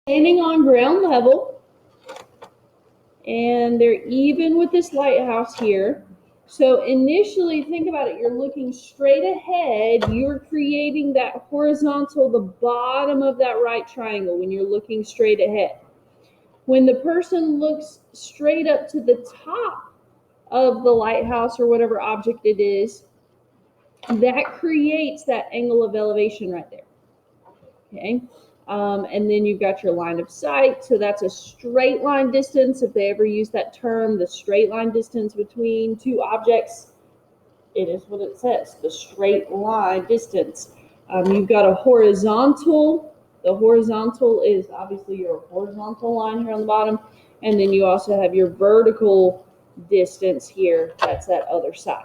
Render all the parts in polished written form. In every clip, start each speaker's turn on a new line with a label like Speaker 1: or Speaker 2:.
Speaker 1: standing on ground level, and they're even with this lighthouse here. So initially, think about it, you're looking straight ahead, you're creating that horizontal, the bottom of that right triangle when you're looking straight ahead. When the person looks straight up to the top of the lighthouse or whatever object it is, that creates that angle of elevation right there. Okay. And then you've got your line of sight. So that's a straight line distance. If they ever use that term, the straight line distance between two objects, it is what it says, the straight line distance. You've got a horizontal. The horizontal is obviously your horizontal line here on the bottom. And then you also have your vertical distance here. That's that other side.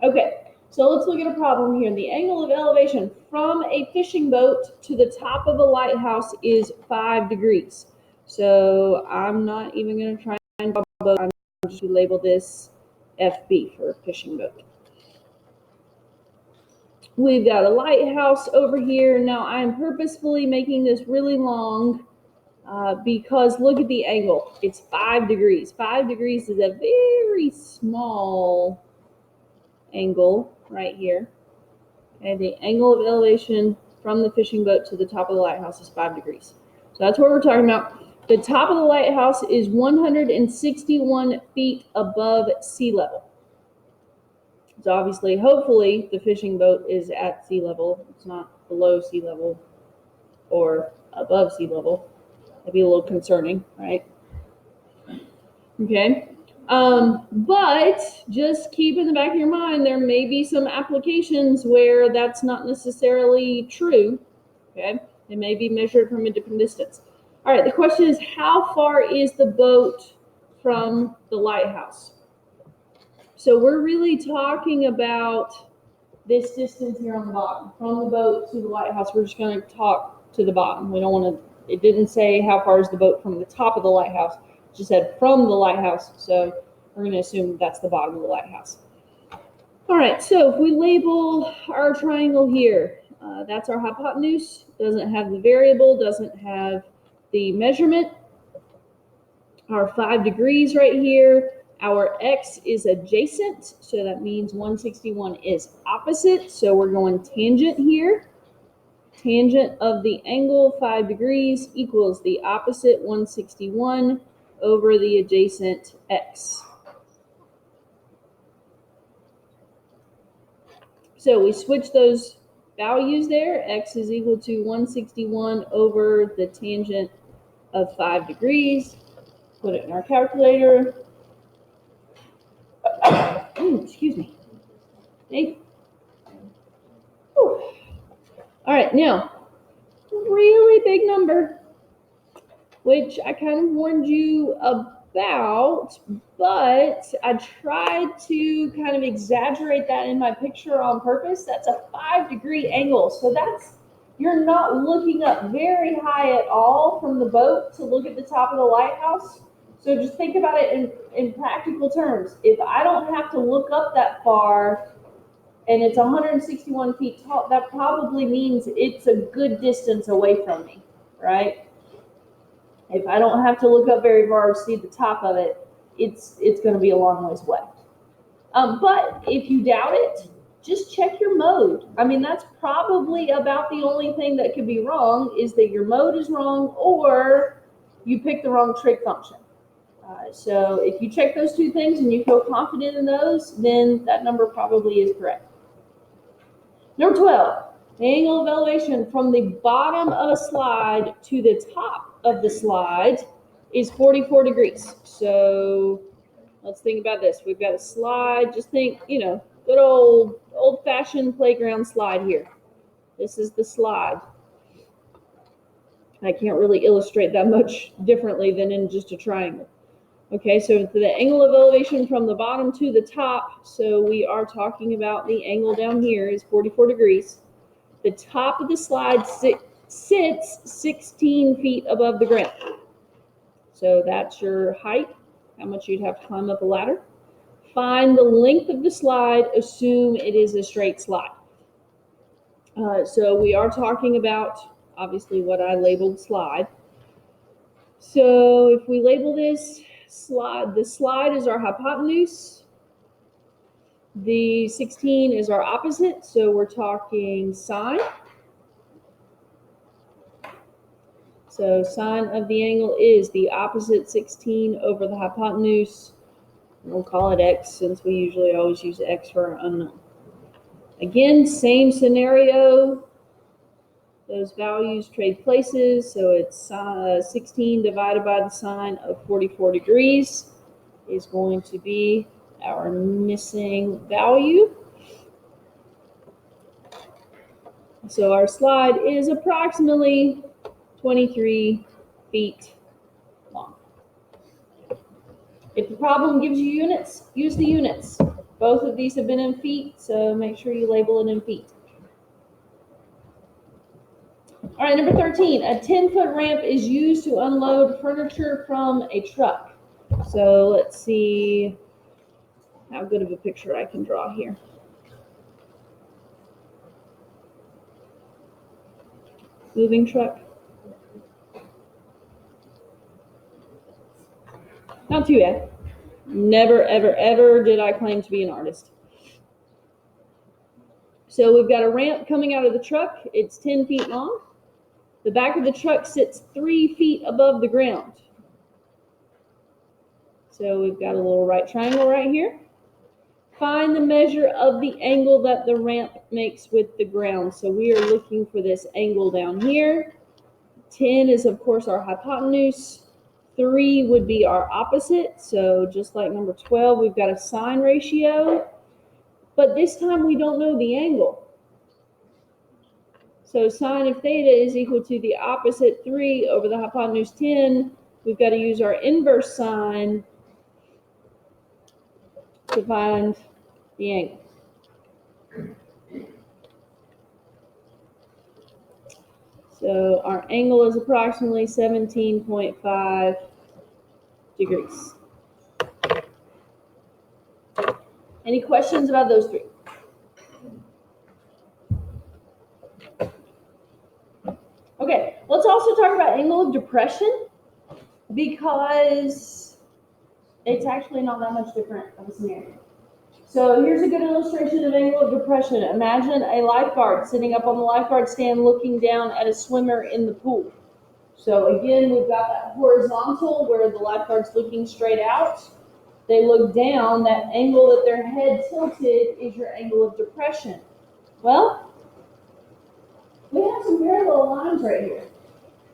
Speaker 1: Okay. So let's look at a problem here. The angle of elevation from a fishing boat to the top of a lighthouse is 5 degrees. So I'm not even going to try and draw a boat. I'm just going to label this FB for fishing boat. We've got a lighthouse over here. Now I'm purposefully making this really long because look at the angle. It's 5 degrees. 5 degrees is a very small angle right here. Okay, the angle of elevation from the fishing boat to the top of the lighthouse is 5 degrees. So that's what we're talking about. The top of the lighthouse is 161 feet above sea level. So obviously, hopefully, the fishing boat is at sea level. It's not below sea level or above sea level. That'd be a little concerning, right? Okay. But just keep in the back of your mind, there may be some applications where that's not necessarily true. Okay. It may be measured from a different distance. All right. The question is, how far is the boat from the lighthouse? So we're really talking about this distance here on the bottom. From the boat to the lighthouse, we're just going to talk to the bottom. We don't want to, it didn't say how far is the boat from the top of the lighthouse. It just said from the lighthouse. So we're going to assume that's the bottom of the lighthouse. All right, so if we label our triangle here, that's our hypotenuse. Doesn't have the variable, doesn't have the measurement. Our 5 degrees right here. Our x is adjacent, so that means 161 is opposite. So we're going tangent here. Tangent of the angle 5 degrees equals the opposite 161 over the adjacent x. So we switch those values there. X is equal to 161 over the tangent of 5 degrees. Put it in our calculator. Excuse me. Hey. All right, now, really big number, which I kind of warned you about, but I tried to kind of exaggerate that in my picture on purpose. That's a 5-degree angle. So that's, you're not looking up very high at all from the boat to look at the top of the lighthouse. So just think about it in practical terms. If I don't have to look up that far and it's 161 feet tall, that probably means it's a good distance away from me, right? If I don't have to look up very far to see the top of it, it's going to be a long ways away. But if you doubt it, just check your mode. I mean, that's probably about the only thing that could be wrong is that your mode is wrong or you picked the wrong trig function. So if you check those two things and you feel confident in those, then that number probably is correct. Number 12, the angle of elevation from the bottom of a slide to the top of the slide is 44 degrees. So let's think about this. We've got a slide. Just think, you know, good old-fashioned playground slide here. This is the slide. I can't really illustrate that much differently than in just a triangle. Okay, so the angle of elevation from the bottom to the top, so we are talking about the angle down here is 44 degrees. The top of the slide sits 16 feet above the ground. So that's your height, how much you'd have to climb up a ladder. Find the length of the slide, assume it is a straight slide. So we are talking about obviously what I labeled slide. So if we label this slide, the slide is our hypotenuse. The 16 is our opposite, so we're talking sine. So sine of the angle is the opposite 16 over the hypotenuse. We'll call it x since we usually always use x for an unknown. Again, same scenario. Those values trade places, so it's 16 divided by the sine of 44 degrees is going to be our missing value. So our slide is approximately 23 feet long. If the problem gives you units, use the units. Both of these have been in feet, so make sure you label it in feet. All right, number 13, a 10-foot ramp is used to unload furniture from a truck. So let's see how good of a picture I can draw here. Moving truck. Not too bad. Never, ever, ever did I claim to be an artist. So we've got a ramp coming out of the truck. It's 10 feet long. The back of the truck sits 3 feet above the ground. So we've got a little right triangle right here. Find the measure of the angle that the ramp makes with the ground. So we are looking for this angle down here. 10 is, of course, our hypotenuse. 3 would be our opposite. So just like number 12, we've got a sine ratio. But this time we don't know the angle. So sine of theta is equal to the opposite 3 over the hypotenuse 10. We've got to use our inverse sine to find the angle. So our angle is approximately 17.5 degrees. Any questions about those three? Okay, let's also talk about angle of depression because it's actually not that much different of a scenario. So here's a good illustration of angle of depression. Imagine a lifeguard sitting up on the lifeguard stand looking down at a swimmer in the pool. So again, we've got that horizontal where the lifeguard's looking straight out. They look down, that angle that their head tilted is your angle of depression. Well, we have some parallel lines right here.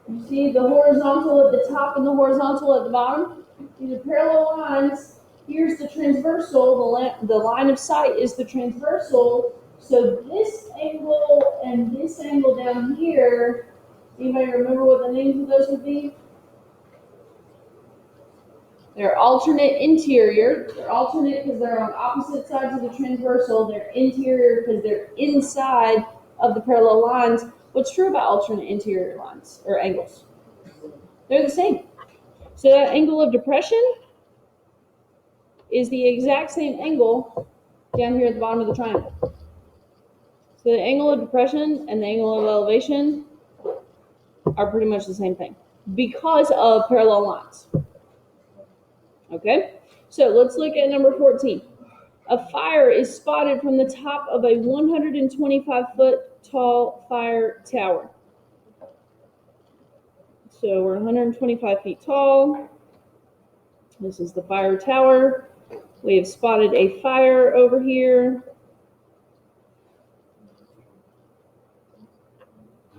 Speaker 1: You see the horizontal at the top and the horizontal at the bottom? These are parallel lines. Here's the transversal, the line of sight is the transversal. So this angle and this angle down here, anybody remember what the names of those would be? They're alternate interior. They're alternate because they're on opposite sides of the transversal. They're interior because they're inside of the parallel lines. What's true about alternate interior lines or angles? They're the same. So that angle of depression is the exact same angle down here at the bottom of the triangle. So the angle of depression and the angle of elevation are pretty much the same thing because of parallel lines. Okay, so let's look at number 14. A fire is spotted from the top of a 125-foot tall fire tower. So we're 125 feet tall. This is the fire tower. We have spotted a fire over here.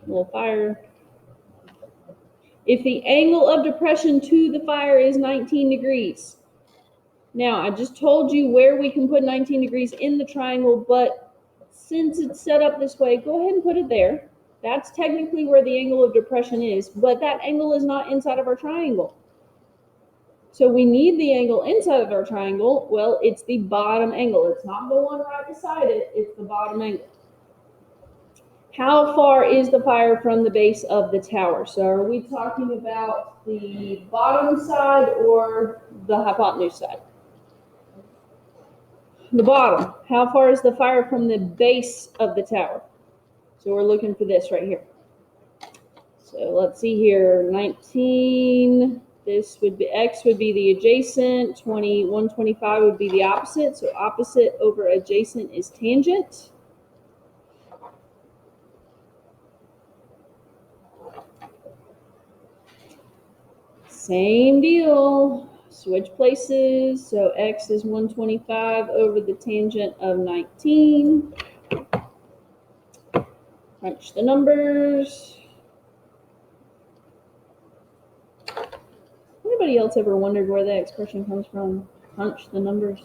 Speaker 1: A little fire. If the angle of depression to the fire is 19 degrees. Now, I just told you where we can put 19 degrees in the triangle, but since it's set up this way, go ahead and put it there. That's technically where the angle of depression is, but that angle is not inside of our triangle. So we need the angle inside of our triangle. Well, it's the bottom angle. It's not the one right beside it. It's the bottom angle. How far is the fire from the base of the tower? So are we talking about the bottom side or the hypotenuse side? The bottom. How far is the fire from the base of the tower? So we're looking for this right here. So let's see here, 19, this would be, x would be the adjacent, 125 would be the opposite, so opposite over adjacent is tangent. Same deal, switch places, so x is 125 over the tangent of 19. Crunch the numbers. Anybody else ever wondered where that expression comes from? Crunch the numbers.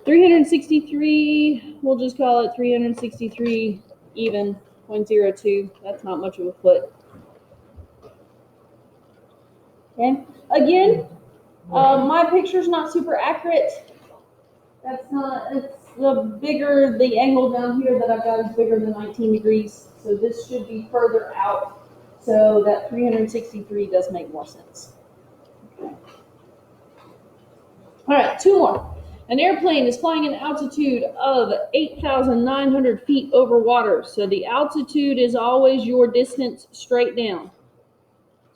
Speaker 1: 363, we'll just call it 363 even, 0.02. That's not much of a foot. Okay, again, my picture's not super accurate. That's not, it's the angle down here that I've got is bigger than 19 degrees. So this should be further out. So that 363 does make more sense. Okay. All right, two more. An airplane is flying an altitude of 8,900 feet over water. So the altitude is always your distance straight down.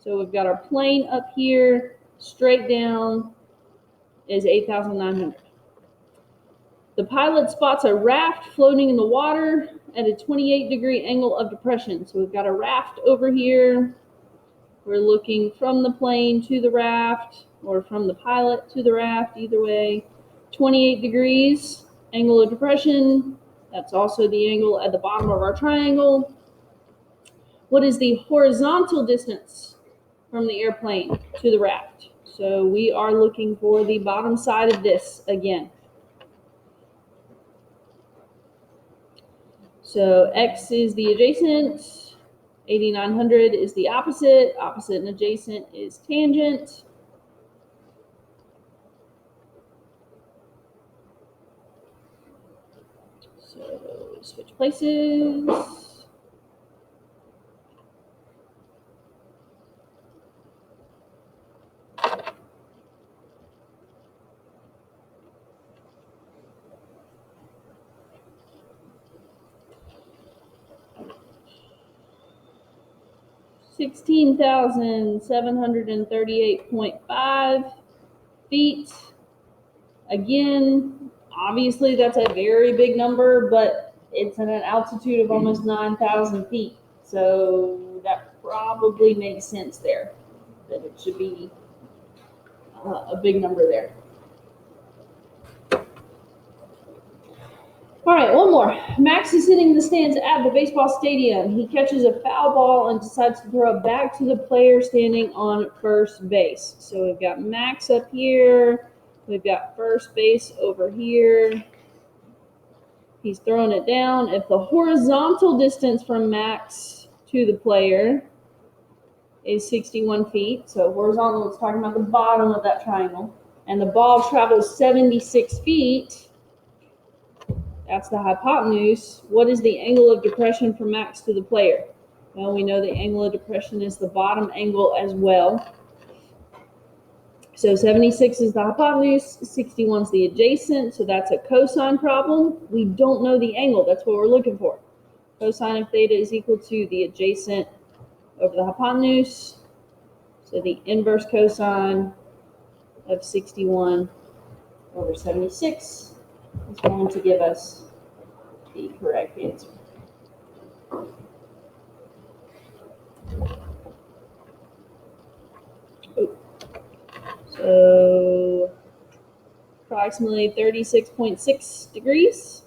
Speaker 1: So we've got our plane up here, straight down is 8,900. The pilot spots a raft floating in the water at a 28-degree angle of depression. So we've got a raft over here. We're looking from the plane to the raft, or from the pilot to the raft, either way. 28 degrees, angle of depression. That's also the angle at the bottom of our triangle. What is the horizontal distance from the airplane to the raft? So we are looking for the bottom side of this again. So x is the adjacent, 8,900 is the opposite. Opposite and adjacent is tangent. So switch places. $16,738.5 feet. Again, obviously that's a very big number, but it's at an altitude of almost 9,000 feet. So that probably makes sense there, that it should be a big number there. All right, one more. Max is sitting in the stands at the baseball stadium. He catches a foul ball and decides to throw it back to the player standing on first base. So we've got Max up here. We've got first base over here. He's throwing it down. If the horizontal distance from Max to the player is 61 feet, so horizontal, it's talking about the bottom of that triangle, and the ball travels 76 feet, that's the hypotenuse. What is the angle of depression from Max to the player? Well, we know the angle of depression is the bottom angle as well. So 76 is the hypotenuse, 61 is the adjacent, so that's a cosine problem. We don't know the angle, that's what we're looking for. Cosine of theta is equal to the adjacent over the hypotenuse. So the inverse cosine of 61 over 76 is going to give us the correct answer. So approximately 36.6 degrees.